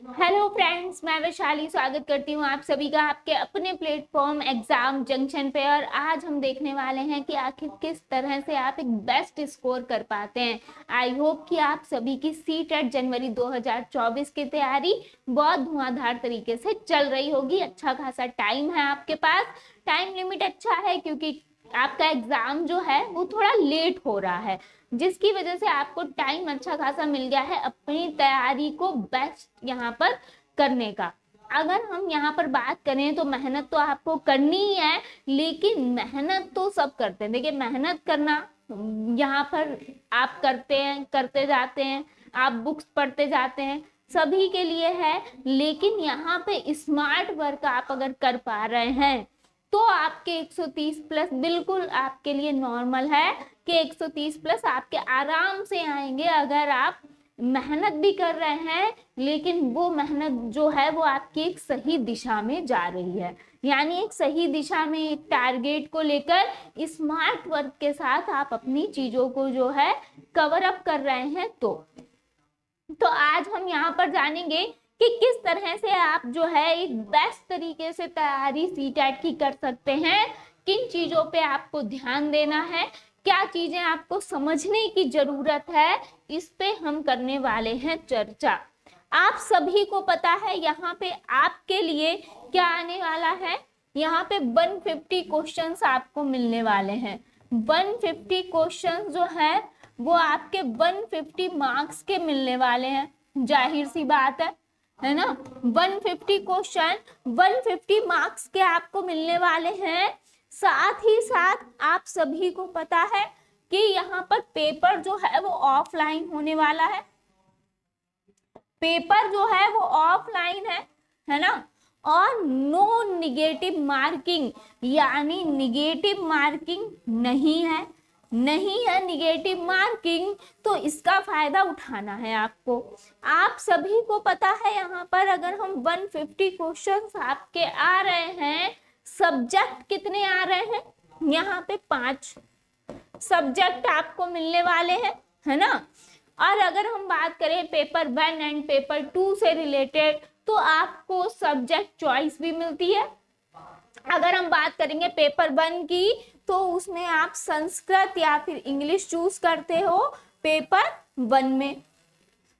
Hello friends, मैं वैशाली स्वागत करती हूँ आप सभी का आपके अपने प्लेटफॉर्म एग्जाम जंक्शन पे। और आज हम देखने वाले हैं कि आखिर किस तरह से आप एक बेस्ट स्कोर कर पाते हैं। आई होप कि आप सभी की सीटेट जनवरी 2024 की तैयारी बहुत धुआंधार तरीके से चल रही होगी। अच्छा खासा टाइम है आपके पास, टाइम लिमिट अच्छा है क्योंकि आपका एग्जाम जो है वो थोड़ा लेट हो रहा है, जिसकी वजह से आपको टाइम अच्छा खासा मिल गया है अपनी तैयारी को बेस्ट यहाँ पर करने का। अगर हम यहाँ पर बात करें तो मेहनत तो आपको करनी ही है, लेकिन मेहनत तो सब करते हैं। देखिए, मेहनत करना यहाँ पर आप करते हैं, करते जाते हैं, आप बुक्स पढ़ते जाते हैं, सभी के लिए है। लेकिन यहाँ पे स्मार्ट वर्क आप अगर कर पा रहे हैं तो आपके 130 प्लस बिल्कुल आपके लिए नॉर्मल है कि 130 प्लस आपके आराम से आएंगे अगर आप मेहनत भी कर रहे हैं, लेकिन वो मेहनत जो है वो आपकी एक सही दिशा में जा रही है। यानी एक सही दिशा में एक टारगेट को लेकर स्मार्ट वर्क के साथ आप अपनी चीजों को जो है कवर अप कर रहे हैं। तो आज हम यहाँ पर जानेंगे कि किस तरह से आप जो है एक बेस्ट तरीके से तैयारी सीटेट की कर सकते हैं, किन चीजों पे आपको ध्यान देना है, क्या चीजें आपको समझने की जरूरत है, इस पे हम करने वाले हैं चर्चा। आप सभी को पता है यहाँ पे आपके लिए क्या आने वाला है। यहाँ पे 150 क्वेश्चंस आपको मिलने वाले हैं। 150 क्वेश्चंस जो है वो आपके 150 मार्क्स के मिलने वाले हैं। जाहिर सी बात है ना। 150 क्वेश्चन 150 मार्क्स के आपको मिलने वाले हैं। साथ ही साथ आप सभी को पता है कि यहाँ पर पेपर जो है वो ऑफलाइन होने वाला है। पेपर जो है वो ऑफलाइन है ना। और नो निगेटिव मार्किंग, यानी निगेटिव मार्किंग नहीं है निगेटिव मार्किंग। तो इसका फायदा उठाना है आपको। आप सभी को पता है यहाँ पर अगर हम 150 क्वेश्चंस आपके आ रहे हैं, सब्जेक्ट कितने आ रहे हैं, यहाँ पे 5 सब्जेक्ट आपको मिलने वाले हैं, है ना। और अगर हम बात करें पेपर 1 एंड पेपर 2 से रिलेटेड तो आपको सब्जेक्ट चॉइस भी मिलती है। अगर हम बात करेंगे पेपर 1 की तो उसमें आप संस्कृत या फिर इंग्लिश चूज करते हो पेपर 1 में।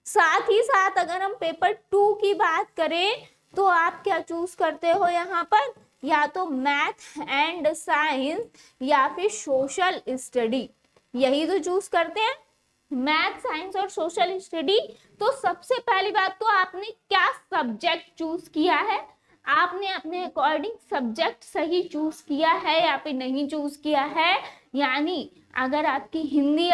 साथ ही साथ अगर हम पेपर 2 की बात करें तो आप क्या चूज करते हो यहाँ पर, या तो मैथ एंड साइंस या फिर सोशल स्टडी, यही तो चूज करते हैं, मैथ साइंस और सोशल स्टडी। तो सबसे पहली बात तो आपने क्या सब्जेक्ट चूज किया है, आपने अपने अकॉर्डिंग सब्जेक्ट सही चूज किया है या फिर नहीं चूज किया है। यानी अगर आपकी हिंदी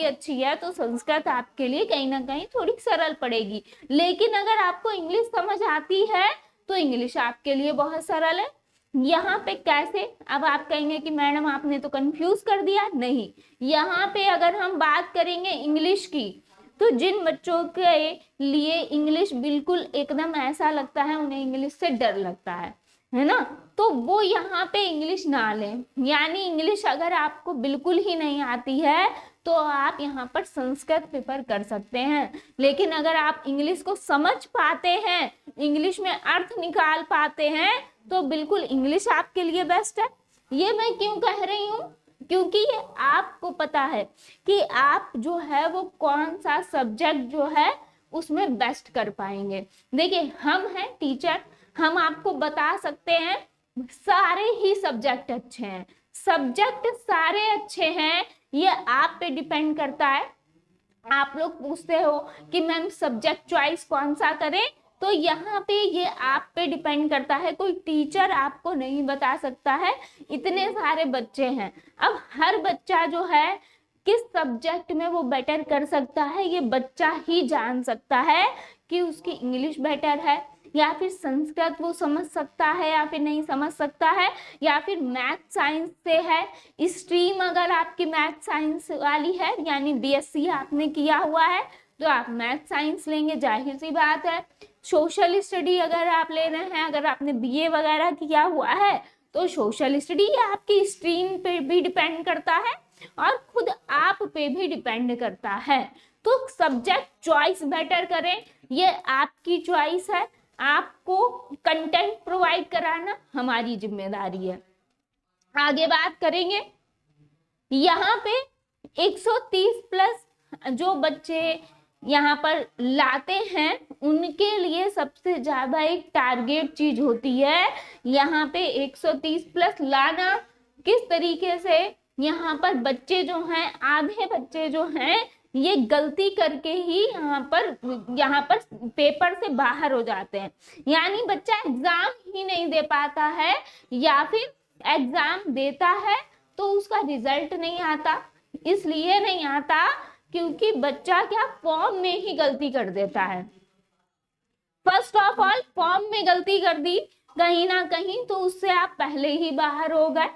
अच्छी है तो संस्कृत आपके लिए कहीं ना कहीं थोड़ी सरल पड़ेगी। लेकिन अगर आपको इंग्लिश समझ आती है तो इंग्लिश आपके लिए बहुत सरल है। यहाँ पे कैसे, अब आप कहेंगे कि मैडम आपने तो कंफ्यूज कर दिया। नहीं, यहाँ पे अगर हम बात करेंगे इंग्लिश की तो जिन बच्चों के लिए इंग्लिश बिल्कुल एकदम ऐसा लगता है, उन्हें इंग्लिश से डर लगता है ना, तो वो यहाँ पे इंग्लिश ना लें। यानी इंग्लिश अगर आपको बिल्कुल ही नहीं आती है तो आप यहाँ पर संस्कृत प्रेफर कर सकते हैं। लेकिन अगर आप इंग्लिश को समझ पाते हैं, इंग्लिश में अर्थ निकाल पाते हैं, तो बिल्कुल इंग्लिश आपके लिए बेस्ट है। ये मैं क्यों कह रही हूँ, क्योंकि ये आपको पता है कि आप जो है वो कौन सा सब्जेक्ट जो है उसमें बेस्ट कर पाएंगे। देखिए, हम हैं टीचर, हम आपको बता सकते हैं सारे ही सब्जेक्ट अच्छे हैं, सब्जेक्ट सारे अच्छे हैं, ये आप पे डिपेंड करता है। आप लोग पूछते हो कि मैम सब्जेक्ट चॉइस कौन सा करें, तो यहाँ पे ये आप पे डिपेंड करता है, कोई टीचर आपको नहीं बता सकता है। इतने सारे बच्चे हैं, अब हर बच्चा जो है किस सब्जेक्ट में वो बेटर कर सकता है ये बच्चा ही जान सकता है कि उसकी इंग्लिश बेटर है या फिर संस्कृत वो समझ सकता है या फिर नहीं समझ सकता है, या फिर मैथ साइंस से है स्ट्रीम। अगर आपकी मैथ साइंस वाली है यानी बीएससी आपने किया हुआ है तो आप मैथ साइंस लेंगे, जाहिर सी बात है। सोशल स्टडी अगर आप ले रहे हैं, अगर आपने बीए वगैरह किया हुआ है तो सोशल स्टडी आपकी स्ट्रीम पे भी डिपेंड करता है और खुद आप पे भी डिपेंड करता है। तो सब्जेक्ट चॉइस बेटर करें, ये आपकी चॉइस है। आपको कंटेंट प्रोवाइड कराना हमारी जिम्मेदारी है। आगे बात करेंगे, यहाँ पे 130 प्लस जो बच्चे यहाँ पर लाते हैं उनके लिए सबसे ज्यादा एक टारगेट चीज होती है यहाँ पे 130 प्लस लाना। किस तरीके से यहाँ पर बच्चे जो हैं, आधे बच्चे जो हैं ये गलती करके ही यहाँ पर पेपर से बाहर हो जाते हैं, यानी बच्चा एग्जाम ही नहीं दे पाता है या फिर एग्जाम देता है तो उसका रिजल्ट नहीं आता। इसलिए नहीं आता क्योंकि बच्चा क्या फॉर्म में ही गलती कर देता है। फर्स्ट ऑफ ऑल फॉर्म में गलती कर दी कहीं ना कहीं तो उससे आप पहले ही बाहर हो गए।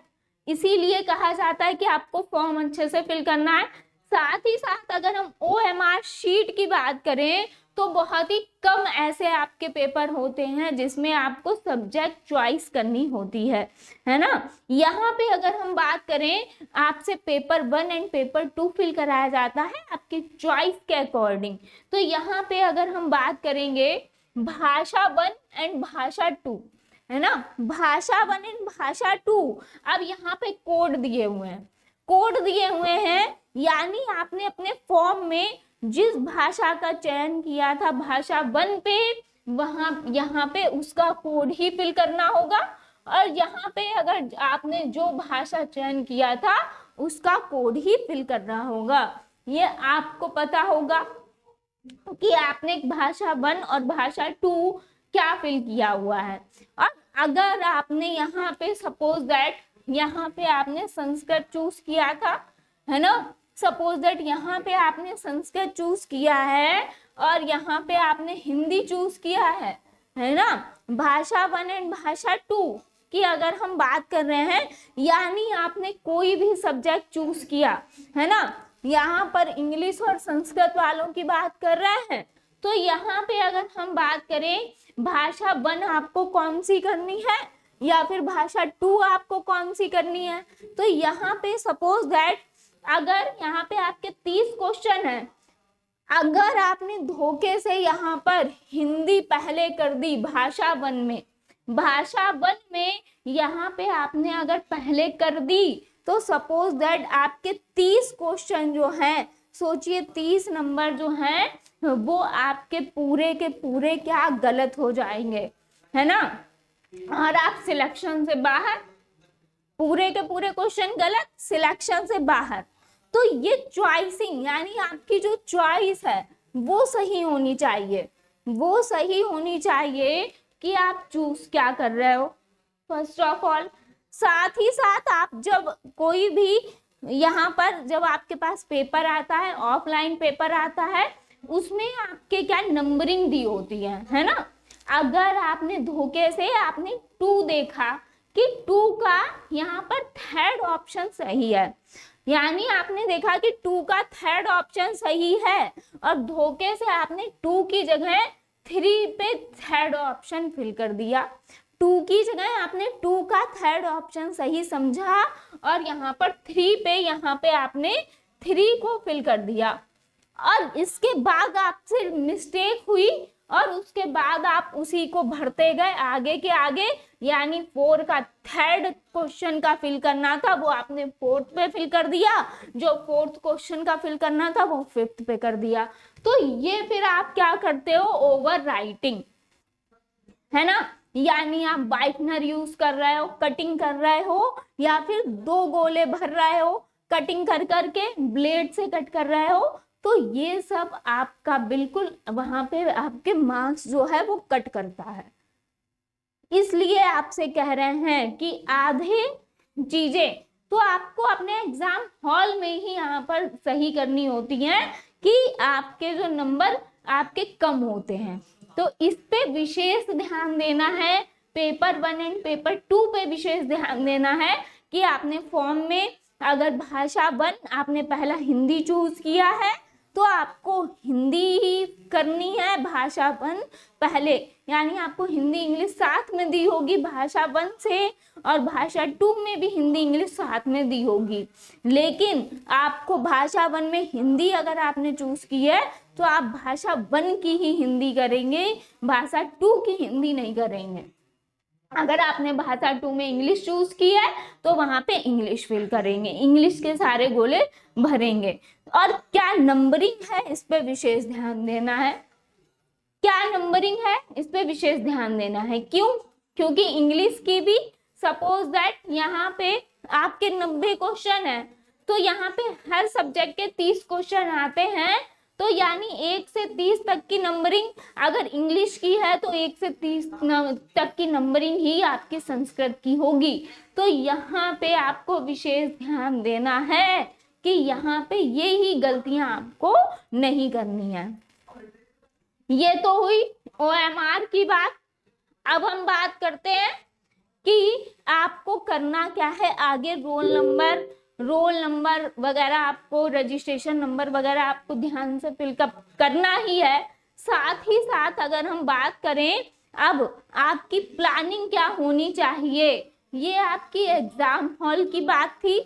इसीलिए कहा जाता है कि आपको फॉर्म अच्छे से फिल करना है। साथ ही साथ अगर हम OMR शीट की बात करें तो बहुत ही कम ऐसे आपके पेपर होते हैं जिसमें आपको सब्जेक्ट चॉइस करनी होती है ना। यहाँ पे अगर हम बात करें आपसे पेपर 1 एंड पेपर 2 फिल कराया जाता है आपकी चॉइस के अकॉर्डिंग। तो यहाँ पे अगर हम बात करेंगे भाषा 1 एंड भाषा 2 है ना, भाषा 1 एंड भाषा 2। अब यहाँ पे कोड दिए हुए हैं यानी आपने अपने फॉर्म में जिस भाषा का चयन किया था भाषा 1 पे, यहाँ पे उसका कोड ही फिल करना होगा और यहाँ पे अगर आपने जो भाषा चयन किया था उसका कोड ही फिल करना होगा। ये आपको पता होगा कि आपने भाषा 1 और भाषा 2 क्या फिल किया हुआ है। और अगर आपने यहाँ पे सपोज दैट यहाँ पे आपने संस्कृत चूज किया था है ना, सपोज दैट यहाँ पे आपने संस्कृत चूज किया है और यहाँ पे आपने हिंदी चूज किया है ना। भाषा 1 एंड भाषा 2 की अगर हम बात कर रहे हैं यानी आपने कोई भी सब्जेक्ट चूज किया है ना, यहाँ पर इंग्लिश और संस्कृत वालों की बात कर रहे हैं तो यहाँ पे अगर हम बात करें भाषा 1 आपको कौन सी करनी है या फिर भाषा 2 आपको कौन सी करनी है। तो यहाँ पे सपोज दैट अगर यहाँ पे आपके 30 क्वेश्चन है, अगर आपने धोखे से यहाँ पर हिंदी पहले कर दी भाषा 1 में यहाँ पे आपने अगर पहले कर दी तो सपोज दैट आपके 30 क्वेश्चन जो हैं, सोचिए 30 नंबर जो हैं वो आपके पूरे के पूरे क्या गलत हो जाएंगे है ना, और आप सिलेक्शन से बाहर, पूरे के पूरे क्वेश्चन गलत, सिलेक्शन से बाहर। तो ये चॉइसिंग यानी आपकी जो चॉइस है वो सही होनी चाहिए, कि आप चूज क्या कर रहे हो फर्स्ट ऑफ ऑल। साथ ही साथ आप जब कोई भी यहाँ पर जब आपके पास पेपर आता है, ऑफलाइन पेपर आता है, उसमें आपके क्या नंबरिंग दी होती है ना। अगर आपने धोखे से आपने 2 देखा कि 2 का यहाँ पर थर्ड ऑप्शन सही है, यानी आपने देखा कि 2 का थर्ड ऑप्शन सही है और धोखे से आपने 2 की जगह 3 पे थर्ड ऑप्शन फिल कर दिया। 2 की जगह आपने 2 का थर्ड ऑप्शन सही समझा और यहाँ पर 3 पे यहाँ पे आपने 3 को फिल कर दिया और इसके बाद आपसे मिस्टेक हुई और उसके बाद आप उसी को भरते गए आगे के आगे, यानी 4 का थर्ड क्वेश्चन का फिल करना था वो आपने 4th पे फिल कर दिया, जो 4th क्वेश्चन का फिल करना था वो 5th पे कर दिया। तो ये फिर आप क्या करते हो, ओवर राइटिंग है ना, यानी आप वाइटनर यूज कर रहे हो, कटिंग कर रहे हो या फिर 2 गोले भर रहे हो, कटिंग कर करके ब्लेड से कट कर रहे हो। तो ये सब आपका बिल्कुल वहां पे आपके मार्क्स जो है वो कट करता है। इसलिए आपसे कह रहे हैं कि आधे चीजें तो आपको अपने एग्जाम हॉल में ही यहाँ पर सही करनी होती हैं कि आपके जो नंबर आपके कम होते हैं। तो इस पे विशेष ध्यान देना है, पेपर 1 एंड पेपर 2 पे विशेष ध्यान देना है कि आपने फॉर्म में अगर भाषा 1 आपने पहला हिंदी चूज किया है तो आपको हिंदी ही करनी है भाषा 1 पहले, यानी आपको हिंदी इंग्लिश साथ में दी होगी भाषा 1 से, और भाषा 2 में भी हिंदी इंग्लिश साथ में दी होगी। लेकिन आपको भाषा 1 में हिंदी अगर आपने चूज की है तो आप भाषा 1 की ही हिंदी करेंगे, भाषा 2 की हिंदी नहीं करेंगे। अगर आपने भाषा 2 में इंग्लिश चूज की है तो वहां पे इंग्लिश फिल करेंगे, इंग्लिश के सारे गोले भरेंगे। और क्या नंबरिंग है इस पे विशेष ध्यान देना है, क्या नंबरिंग है इस पे विशेष ध्यान देना है। क्यों? क्योंकि इंग्लिश की भी सपोज दैट यहाँ पे आपके 90 क्वेश्चन है, तो यहाँ पे हर सब्जेक्ट के 30 क्वेश्चन आते हैं, तो यानी 1 से 30 तक की नंबरिंग अगर इंग्लिश की है तो 1 से 30 तक की नंबरिंग ही आपकी संस्कृत की होगी। तो यहाँ पे आपको विशेष ध्यान देना है कि यहाँ पे ये ही गलतियां आपको नहीं करनी है। ये तो हुई OMR की बात। अब हम बात करते हैं कि आपको करना क्या है आगे। रोल नंबर वगैरह आपको, रजिस्ट्रेशन नंबर वगैरह आपको ध्यान से फिलअप करना ही है। साथ ही साथ अगर हम बात करें अब आपकी प्लानिंग क्या होनी चाहिए, ये आपकी एग्जाम हॉल की बात थी।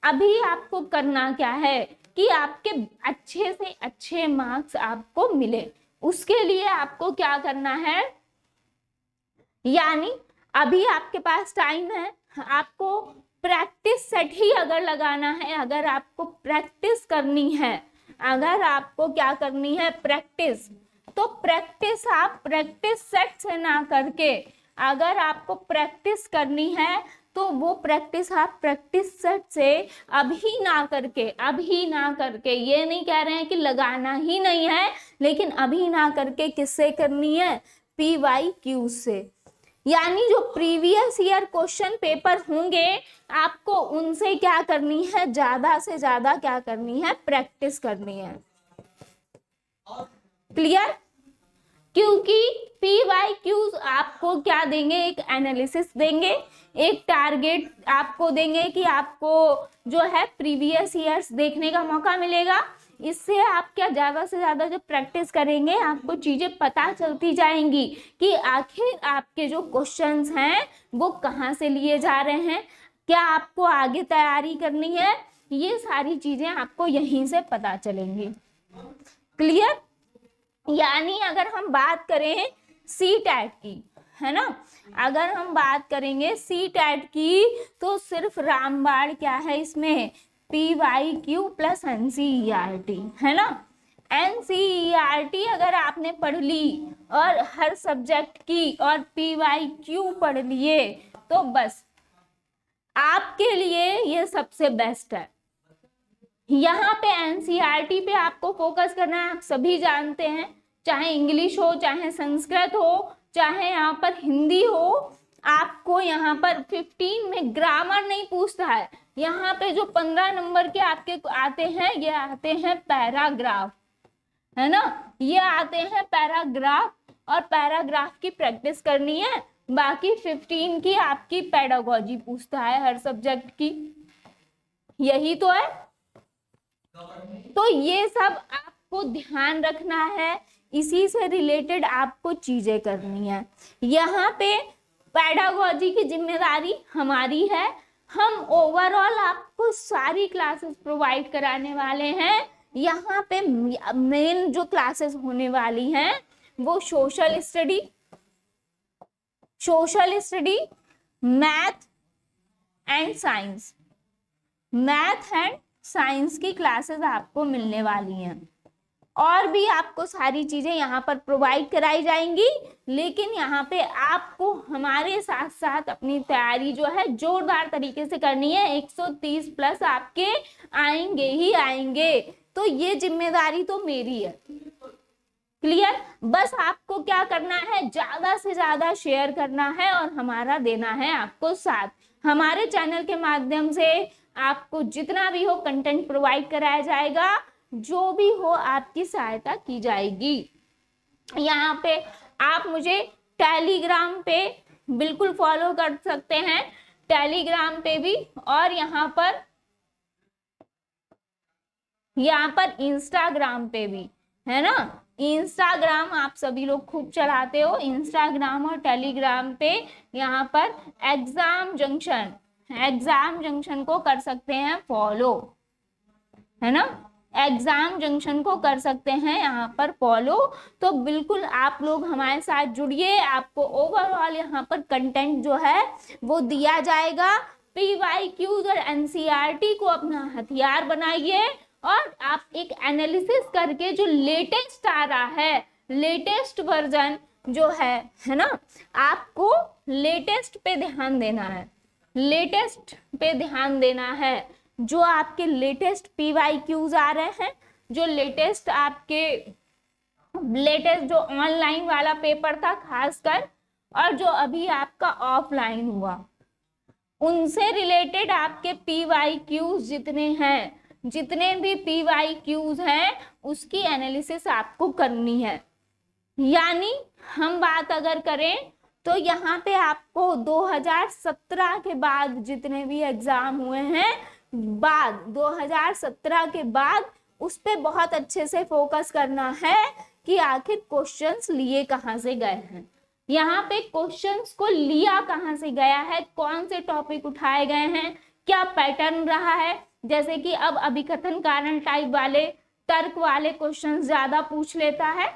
अभी आपको करना क्या है कि आपके अच्छे से अच्छे मार्क्स आपको मिले, उसके लिए आपको क्या करना है, यानी अभी आपके पास टाइम है, आपको प्रैक्टिस सेट ही अगर लगाना है, अगर आपको प्रैक्टिस करनी है, अगर आपको क्या करनी है प्रैक्टिस, तो प्रैक्टिस आप प्रैक्टिस सेट से ना करके, अगर आपको प्रैक्टिस करनी है तो वो प्रैक्टिस आप प्रैक्टिस सेट से अभी ना करके, ये नहीं कह रहे हैं कि लगाना ही नहीं है, लेकिन अभी ना करके किससे करनी है, PYQ से। यानी जो प्रीवियस ईयर क्वेश्चन पेपर होंगे आपको उनसे क्या करनी है, ज्यादा से ज्यादा क्या करनी है, प्रैक्टिस करनी है। क्लियर? क्योंकि PYQs आपको क्या देंगे, एक एनालिसिस देंगे, एक टारगेट आपको देंगे कि आपको जो है प्रीवियस ईयर्स देखने का मौका मिलेगा। इससे आप क्या ज्यादा से ज्यादा जब प्रैक्टिस करेंगे आपको चीजें पता चलती जाएंगी कि आखिर आपके जो क्वेश्चंस हैं वो कहाँ से लिए जा रहे हैं, क्या आपको आगे तैयारी करनी है, ये सारी चीजें आपको यहीं से पता चलेंगी। क्लियर? यानी अगर हम बात करें CTET की, है ना, अगर हम बात करेंगे CTET की तो सिर्फ रामबाण क्या है इसमें, PYQ प्लस NCERT, है ना। NCERT अगर आपने पढ़ ली और हर सब्जेक्ट की और PYQ पढ़ लिए तो बस आपके लिए ये सबसे बेस्ट है। यहाँ पे NCERT पे आपको फोकस करना है, आप सभी जानते हैं, चाहे इंग्लिश हो, चाहे संस्कृत हो, चाहे यहाँ पर हिंदी हो, आपको यहाँ पर 15 में ग्रामर नहीं पूछता है। यहाँ पे जो 15 नंबर के आपके आते हैं ये आते हैं पैराग्राफ, है ना, ये आते हैं पैराग्राफ, और पैराग्राफ की प्रैक्टिस करनी है। बाकी 15 की आपकी पेडागोजी पूछता है हर सब्जेक्ट की, यही तो है। तो ये सब आपको ध्यान रखना है, इसी से रिलेटेड आपको चीजें करनी है। यहाँ पे पेडागोजी की जिम्मेदारी हमारी है, हम ओवरऑल आपको सारी क्लासेस प्रोवाइड कराने वाले हैं। यहाँ पे मेन जो क्लासेस होने वाली हैं वो social study, math and science की क्लासेस आपको मिलने वाली हैं। और भी आपको सारी चीजें यहाँ पर प्रोवाइड कराई जाएंगी, लेकिन यहाँ पे आपको हमारे साथ साथ अपनी तैयारी जो है जोरदार तरीके से करनी है। 130 प्लस आपके आएंगे ही आएंगे, तो ये जिम्मेदारी तो मेरी है। क्लियर? बस आपको क्या करना है, ज्यादा से ज्यादा शेयर करना है और हमारा देना है आपको साथ। हमारे चैनल के माध्यम से आपको जितना भी हो कंटेंट प्रोवाइड कराया जाएगा, जो भी हो आपकी सहायता की जाएगी। यहाँ पे आप मुझे टेलीग्राम पे बिल्कुल फॉलो कर सकते हैं, टेलीग्राम पे भी, और यहाँ पर इंस्टाग्राम पे भी, है ना। इंस्टाग्राम आप सभी लोग खूब चलाते हो, इंस्टाग्राम और टेलीग्राम पे यहाँ पर एग्जाम जंक्शन को कर सकते हैं फॉलो, है ना। एग्जाम जंक्शन को कर सकते हैं यहाँ पर फॉलो। तो बिल्कुल आप लोग हमारे साथ जुड़िए, आपको ओवरऑल यहाँ पर कंटेंट जो है वो दिया जाएगा। PYQs और NCERT को अपना हथियार बनाइए और आप एक एनालिसिस करके जो लेटेस्ट आ रहा है, लेटेस्ट वर्जन जो है ना, आपको लेटेस्ट पे ध्यान देना है, लेटेस्ट पे ध्यान देना है। जो आपके लेटेस्ट PYQs आ रहे हैं, जो लेटेस्ट जो ऑनलाइन वाला पेपर था खासकर, और जो अभी आपका ऑफलाइन हुआ, उनसे रिलेटेड आपके PYQs जितने हैं, जितने भी PYQs हैं उसकी एनालिसिस आपको करनी है। यानी हम बात अगर करें तो यहाँ पे आपको 2017 के बाद जितने भी एग्जाम हुए हैं, 2017 के बाद उस पे बहुत अच्छे से फोकस करना है कि आखिर क्वेश्चंस लिए कहाँ से गए हैं, यहाँ पे क्वेश्चंस को लिया कहाँ से गया है, कौन से टॉपिक उठाए गए हैं, क्या पैटर्न रहा है। जैसे कि अब अभिकथन कारण टाइप वाले, तर्क वाले क्वेश्चंस ज्यादा पूछ लेता है।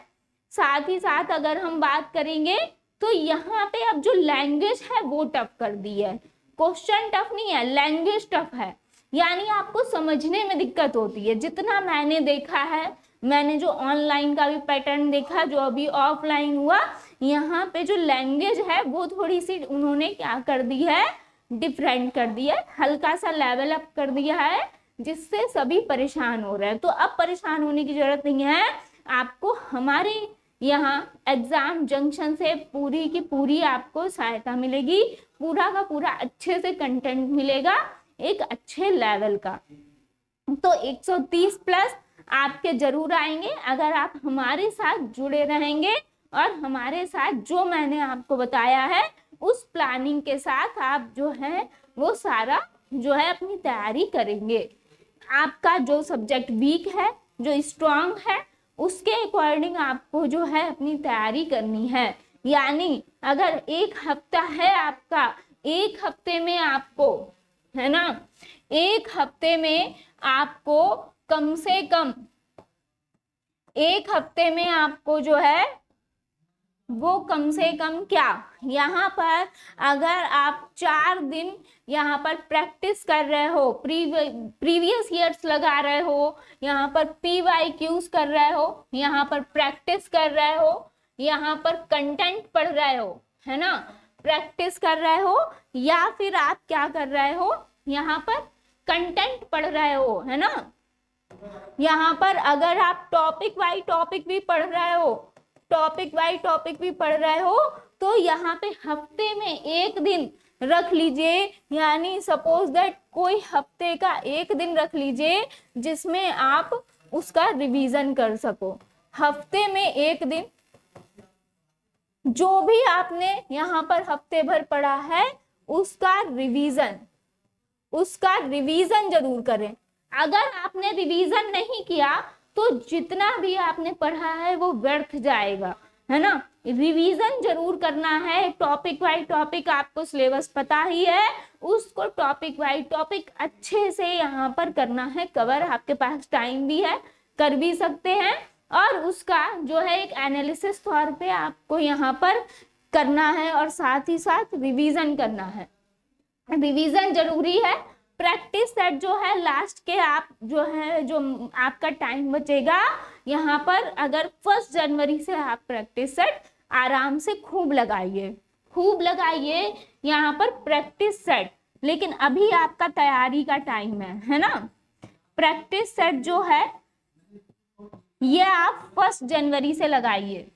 साथ ही साथ अगर हम बात करेंगे तो यहाँ पे अब जो लैंग्वेज है वो टफ कर दी है। क्वेश्चन टफ नहीं है, लैंग्वेज टफ है, यानी आपको समझने में दिक्कत होती है। जितना मैंने देखा है, मैंने जो ऑनलाइन का भी पैटर्न देखा, जो अभी ऑफलाइन हुआ, यहाँ पे जो लैंग्वेज है वो थोड़ी सी उन्होंने क्या कर दी है, डिफरेंट कर दिया है, हल्का सा लेवल अप कर दिया है, जिससे सभी परेशान हो रहे हैं। तो अब परेशान होने की जरूरत नहीं है, आपको हमारे यहाँ एग्जाम जंक्शन से पूरी की पूरी आपको सहायता मिलेगी, पूरा का पूरा अच्छे से कंटेंट मिलेगा, एक अच्छे लेवल का। तो 130 प्लस आपके जरूर आएंगे अगर आप हमारे साथ जुड़े रहेंगे और हमारे साथ जो मैंने आपको बताया है उस प्लानिंग के साथ आप जो है वो सारा जो है अपनी तैयारी करेंगे। आपका जो सब्जेक्ट वीक है, जो स्ट्रांग है, उसके अकॉर्डिंग आपको जो है अपनी तैयारी करनी है। यानी अगर एक हफ्ता है आपका, एक हफ्ते में आपको, है ना, एक हफ्ते में आपको कम से कम, एक हफ्ते में आपको जो है वो कम से कम क्या, यहाँ पर अगर आप 4 दिन यहाँ पर प्रैक्टिस कर रहे हो, प्रीवियस ईयर्स लगा रहे हो, यहाँ पर PYQs कर रहे हो, यहाँ पर प्रैक्टिस कर रहे हो, यहाँ पर कंटेंट पढ़ रहे हो, है ना, प्रैक्टिस कर रहे हो, या फिर आप क्या कर रहे हो, यहाँ पर कंटेंट पढ़ रहे हो, है ना। यहाँ पर अगर आप टॉपिक वाइज टॉपिक भी पढ़ रहे हो, टॉपिक वाइज टॉपिक भी पढ़ रहे हो, तो यहाँ पे हफ्ते में एक दिन रख लीजिए। यानी सपोज दैट कोई हफ्ते का एक दिन रख लीजिए जिसमें आप उसका रिवीजन कर सको। हफ्ते में एक दिन जो भी आपने यहाँ पर हफ्ते भर पढ़ा है उसका रिवीजन जरूर करें। अगर आपने रिवीजन नहीं किया तो जितना भी आपने पढ़ा है वो व्यर्थ जाएगा, है ना। रिवीजन जरूर करना है। टॉपिक वाइज टॉपिक आपको सिलेबस पता ही है, उसको टॉपिक वाइज टॉपिक अच्छे से यहाँ पर करना है कवर। आपके पास टाइम भी है, कर भी सकते हैं, और उसका जो है एक एनालिसिस तौर पे आपको यहाँ पर करना है, और साथ ही साथ रिवीजन करना है। रिवीजन जरूरी है। प्रैक्टिस सेट जो है लास्ट के आप जो है, जो आपका टाइम बचेगा यहाँ पर, अगर 1 जनवरी से आप प्रैक्टिस सेट आराम से खूब लगाइए यहाँ पर प्रैक्टिस सेट। लेकिन अभी आपका तैयारी का टाइम है ना। प्रैक्टिस सेट जो है ये आप 1 जनवरी से लगाइए।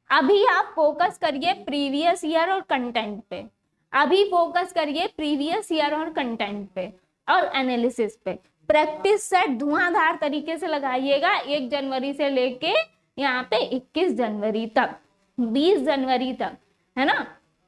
अभी आप फोकस करिए प्रीवियस ईयर और कंटेंट पे, अभी फोकस करिए प्रीवियस ईयर और कंटेंट पे और एनालिसिस पे। प्रैक्टिस सेट धुआंधार तरीके से लगाइएगा 1 जनवरी से लेके यहाँ पे 21 जनवरी तक, 20 जनवरी तक, है ना।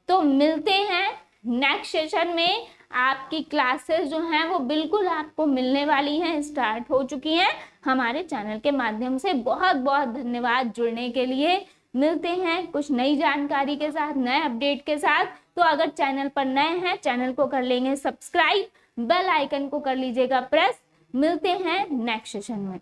तो मिलते हैं नेक्स्ट सेशन में। आपकी क्लासेस जो हैं वो बिल्कुल आपको मिलने वाली हैं, स्टार्ट हो चुकी हैं हमारे चैनल के माध्यम से। बहुत बहुत धन्यवाद जुड़ने के लिए। मिलते हैं कुछ नई जानकारी के साथ, नए अपडेट के साथ। तो अगर चैनल पर नए हैं, चैनल को कर लेंगे सब्सक्राइब, बेल आइकन को कर लीजिएगा प्रेस। मिलते हैं नेक्स्ट सेशन में।